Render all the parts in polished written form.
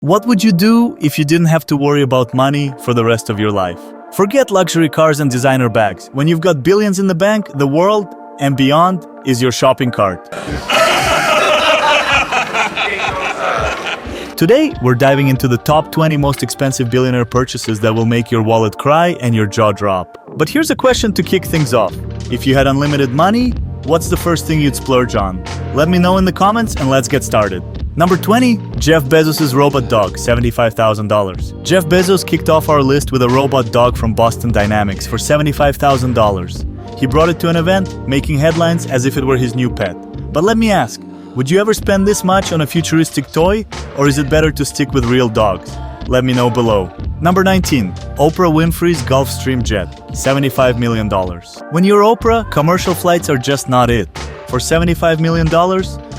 What would you do if you didn't have to worry about money for the rest of your life? Forget luxury cars and designer bags. When you've got billions in the bank, the world and beyond is your shopping cart. Today, we're diving into the top 20 most expensive billionaire purchases that will make your wallet cry and your jaw drop. But here's a question to kick things off. If you had unlimited money, what's the first thing you'd splurge on? Let me know in the comments and let's get started. Number 20, Jeff Bezos' robot dog, $75,000. Jeff Bezos kicked off our list with a robot dog from Boston Dynamics for $75,000. He brought it to an event, making headlines as if it were his new pet. But let me ask, would you ever spend this much on a futuristic toy, or is it better to stick with real dogs? Let me know below. Number 19, Oprah Winfrey's Gulfstream jet, $75 million. When you're Oprah, commercial flights are just not it. For $75 million,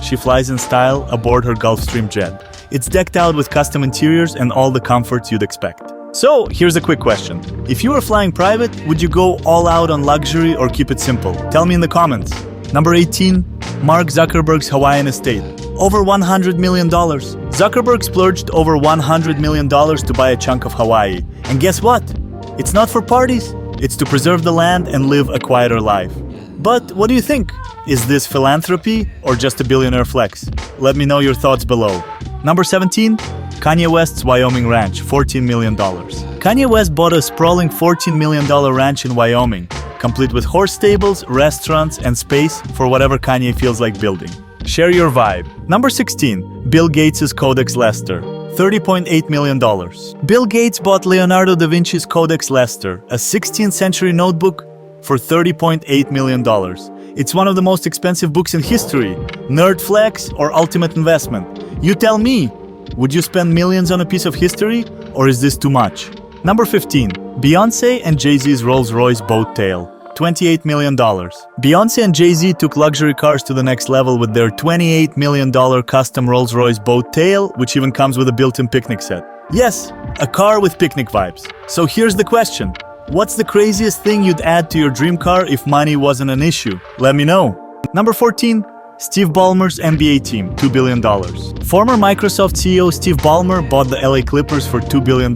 she flies in style aboard her Gulfstream jet. It's decked out with custom interiors and all the comforts you'd expect. So, here's a quick question. If you were flying private, would you go all out on luxury or keep it simple? Tell me in the comments. Number 18, Mark Zuckerberg's Hawaiian estate, over $100 million. Zuckerberg splurged over $100 million to buy a chunk of Hawaii. And guess what? It's not for parties. It's to preserve the land and live a quieter life. But what do you think? Is this philanthropy or just a billionaire flex? Let me know your thoughts below. Number 17, Kanye West's Wyoming ranch, $14 million. Kanye West bought a sprawling $14 million ranch in Wyoming, complete with horse stables, restaurants, and space for whatever Kanye feels like building. Share your vibe. Number 16, Bill Gates' Codex Leicester, $30.8 million. Bill Gates bought Leonardo da Vinci's Codex Leicester, a 16th century notebook, for $30.8 million. It's one of the most expensive books in history. Nerd flex or ultimate investment? You tell me, would you spend millions on a piece of history, or is this too much? Number 15, Beyonce and JayZ's RollsRoyce boat tail, $28 million. Beyonce and JayZ took luxury cars to the next level with their $28 million custom RollsRoyce boat tail, which even comes with a built-in picnic set. Yes, a car with picnic vibes. So here's the question. What's the craziest thing you'd add to your dream car if money wasn't an issue? Let me know. Number 14, Steve Ballmer's NBA team, $2 billion. Former Microsoft CEO Steve Ballmer bought the LA Clippers for $2 billion.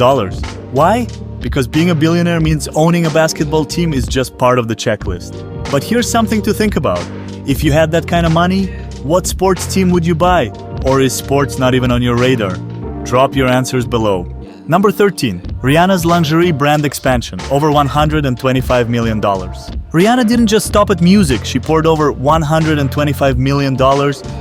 Why? Because being a billionaire means owning a basketball team is just part of the checklist. But here's something to think about. If you had that kind of money, what sports team would you buy? Or is sports not even on your radar? Drop your answers below. Number 13, Rihanna's lingerie brand expansion, over $125 million. Rihanna didn't just stop at music, she poured over $125 million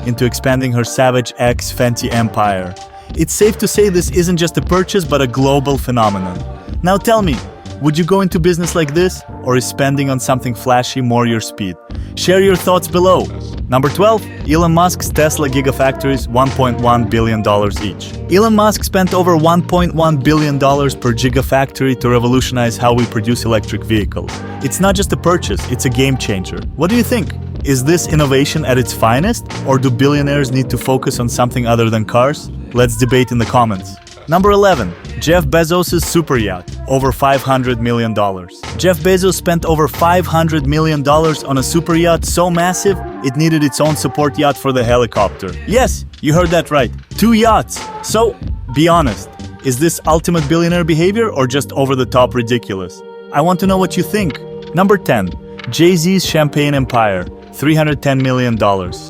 into expanding her Savage X Fenty empire. It's safe to say this isn't just a purchase but a global phenomenon. Now tell me, would you go into business like this, or is spending on something flashy more your speed? Share your thoughts below. Number 12, Elon Musk's Tesla Gigafactories, $1.1 billion each. Elon Musk spent over $1.1 billion per Gigafactory to revolutionize how we produce electric vehicles. It's not just a purchase, it's a game changer. What do you think? Is this innovation at its finest, or do billionaires need to focus on something other than cars? Let's debate in the comments. Number 11, Jeff Bezos' super yacht, over $500 million. Jeff Bezos spent over $500 million on a super yacht so massive, it needed its own support yacht for the helicopter. Yes, you heard that right, 2 yachts. So, be honest, is this ultimate billionaire behavior or just over-the-top ridiculous? I want to know what you think. Number 10, JayZ's champagne empire, $310 million.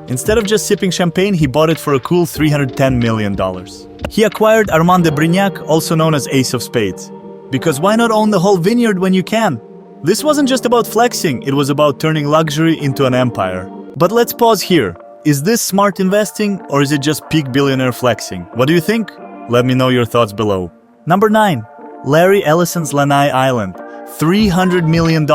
Instead of just sipping champagne, he bought it for a cool $310 million. He acquired Armand de Brignac, also known as Ace of Spades. Because why not own the whole vineyard when you can? This wasn't just about flexing, it was about turning luxury into an empire. But let's pause here. Is this smart investing, or is it just peak billionaire flexing? What do you think? Let me know your thoughts below. Number 9, Larry Ellison's Lanai Island, $300 million.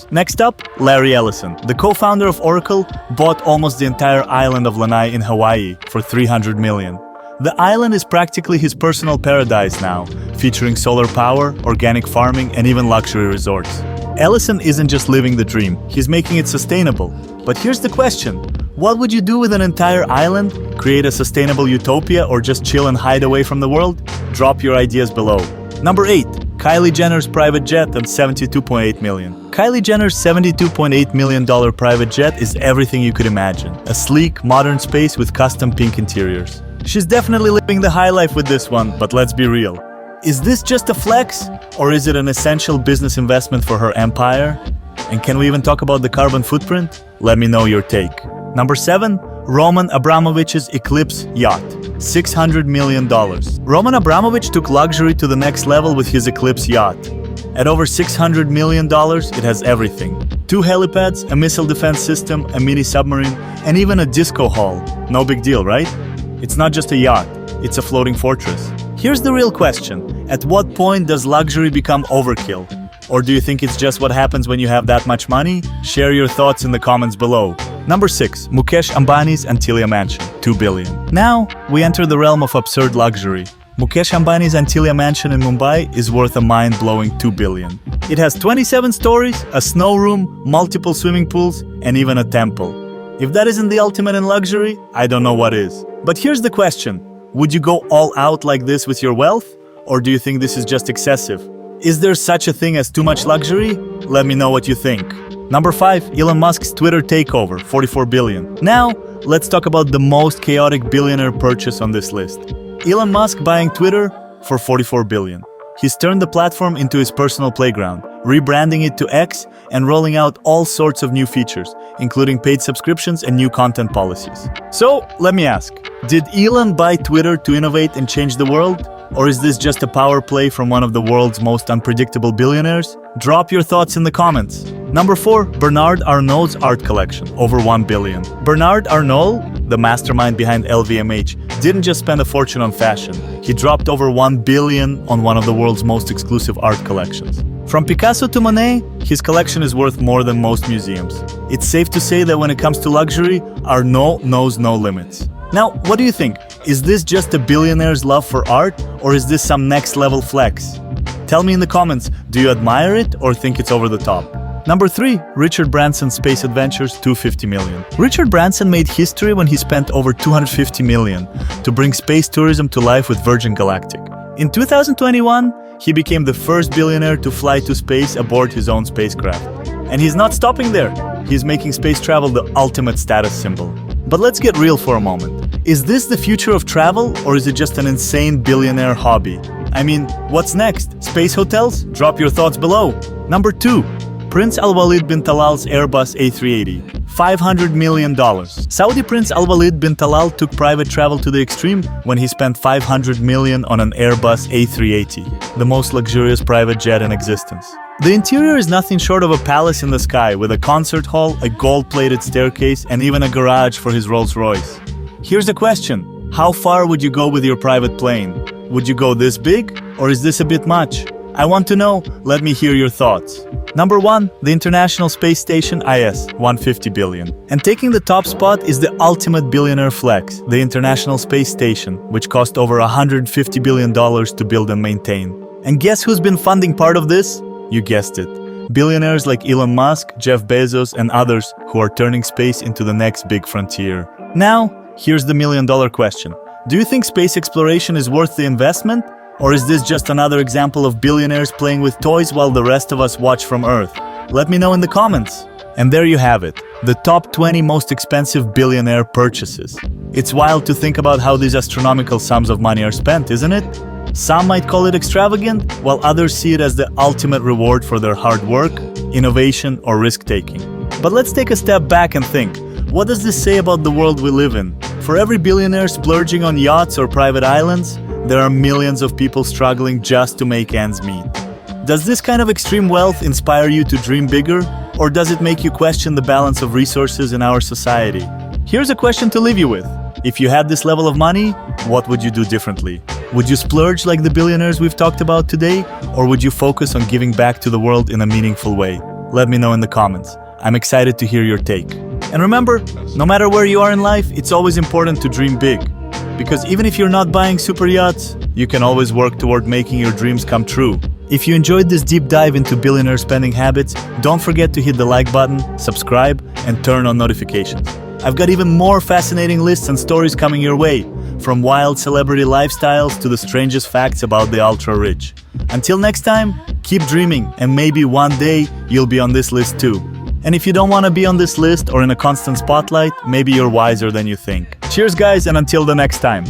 Next up, Larry Ellison, the co-founder of Oracle, bought almost the entire island of Lanai in Hawaii for $300 million. The island is practically his personal paradise now, featuring solar power, organic farming, and even luxury resorts. Ellison isn't just living the dream, he's making it sustainable. But here's the question. What would you do with an entire island? Create a sustainable utopia or just chill and hide away from the world? Drop your ideas below. Number 8. Kylie Jenner's private jet and $72.8 million. Kylie Jenner's $72.8 million private jet is everything you could imagine. A sleek, modern space with custom pink interiors. She's definitely living the high life with this one, but let's be real. Is this just a flex, or is it an essential business investment for her empire? And can we even talk about the carbon footprint? Let me know your take. Number 7, Roman Abramovich's Eclipse Yacht. $600 million. Roman Abramovich took luxury to the next level with his Eclipse Yacht. At over $600 million, it has everything. 2 helipads, a missile defense system, a mini submarine, and even a disco hall. No big deal, right? It's not just a yacht, it's a floating fortress. Here's the real question. At what point does luxury become overkill? Or do you think it's just what happens when you have that much money? Share your thoughts in the comments below. Number 6, Mukesh Ambani's Antilia Mansion, $2 billion. Now, we enter the realm of absurd luxury. Mukesh Ambani's Antilia Mansion in Mumbai is worth a mind-blowing $2 billion. It has 27 stories, a snow room, multiple swimming pools, and even a temple. If that isn't the ultimate in luxury, I don't know what is. But here's the question. Would you go all out like this with your wealth? Or do you think this is just excessive? Is there such a thing as too much luxury? Let me know what you think. Number 5, Elon Musk's Twitter takeover, $44 billion. Now, let's talk about the most chaotic billionaire purchase on this list. Elon Musk buying Twitter for $44 billion. He's turned the platform into his personal playground, rebranding it to X and rolling out all sorts of new features, including paid subscriptions and new content policies. So, let me ask, did Elon buy Twitter to innovate and change the world? Or is this just a power play from one of the world's most unpredictable billionaires? Drop your thoughts in the comments. Number 4, Bernard Arnault's art collection, over $1 billion. Bernard Arnault, the mastermind behind LVMH, didn't just spend a fortune on fashion. He dropped over $1 billion on one of the world's most exclusive art collections. From Picasso to Monet, his collection is worth more than most museums. It's safe to say that when it comes to luxury, Arnault knows no limits. Now, what do you think? Is this just a billionaire's love for art, or is this some next-level flex? Tell me in the comments, do you admire it or think it's over the top? Number 3, Richard Branson's Space Adventures, $250 million. Richard Branson made history when he spent over $250 million to bring space tourism to life with Virgin Galactic. In 2021, he became the first billionaire to fly to space aboard his own spacecraft. And he's not stopping there. He's making space travel the ultimate status symbol. But let's get real for a moment. Is this the future of travel, or is it just an insane billionaire hobby? I mean, what's next? Space hotels? Drop your thoughts below. Number 2, Prince Al-Walid bin Talal's Airbus A380, $500 million. Saudi Prince Al-Walid bin Talal took private travel to the extreme when he spent $500 million on an Airbus A380, the most luxurious private jet in existence. The interior is nothing short of a palace in the sky with a concert hall, a gold-plated staircase, and even a garage for his Rolls-Royce. Here's a question. How far would you go with your private plane? Would you go this big, or is this a bit much? I want to know, let me hear your thoughts. Number 1, the International Space Station IS, $150 billion. And taking the top spot is the ultimate billionaire flex, the International Space Station, which cost over $150 billion to build and maintain. And guess who's been funding part of this? You guessed it. Billionaires like Elon Musk, Jeff Bezos, and others who are turning space into the next big frontier. Now, here's the million-dollar question. Do you think space exploration is worth the investment? Or is this just another example of billionaires playing with toys while the rest of us watch from Earth? Let me know in the comments. And there you have it, the top 20 most expensive billionaire purchases. It's wild to think about how these astronomical sums of money are spent, isn't it? Some might call it extravagant, while others see it as the ultimate reward for their hard work, innovation, or risk-taking. But let's take a step back and think, what does this say about the world we live in? For every billionaire splurging on yachts or private islands, there are millions of people struggling just to make ends meet. Does this kind of extreme wealth inspire you to dream bigger, or does it make you question the balance of resources in our society? Here's a question to leave you with. If you had this level of money, what would you do differently? Would you splurge like the billionaires we've talked about today, or would you focus on giving back to the world in a meaningful way? Let me know in the comments. I'm excited to hear your take. And remember, no matter where you are in life, it's always important to dream big. Because even if you're not buying super yachts, you can always work toward making your dreams come true. If you enjoyed this deep dive into billionaire spending habits, don't forget to hit the like button, subscribe, and turn on notifications. I've got even more fascinating lists and stories coming your way, from wild celebrity lifestyles to the strangest facts about the ultra-rich. Until next time, keep dreaming, and maybe one day you'll be on this list too. And if you don't want to be on this list or in a constant spotlight, maybe you're wiser than you think. Cheers guys, and until the next time.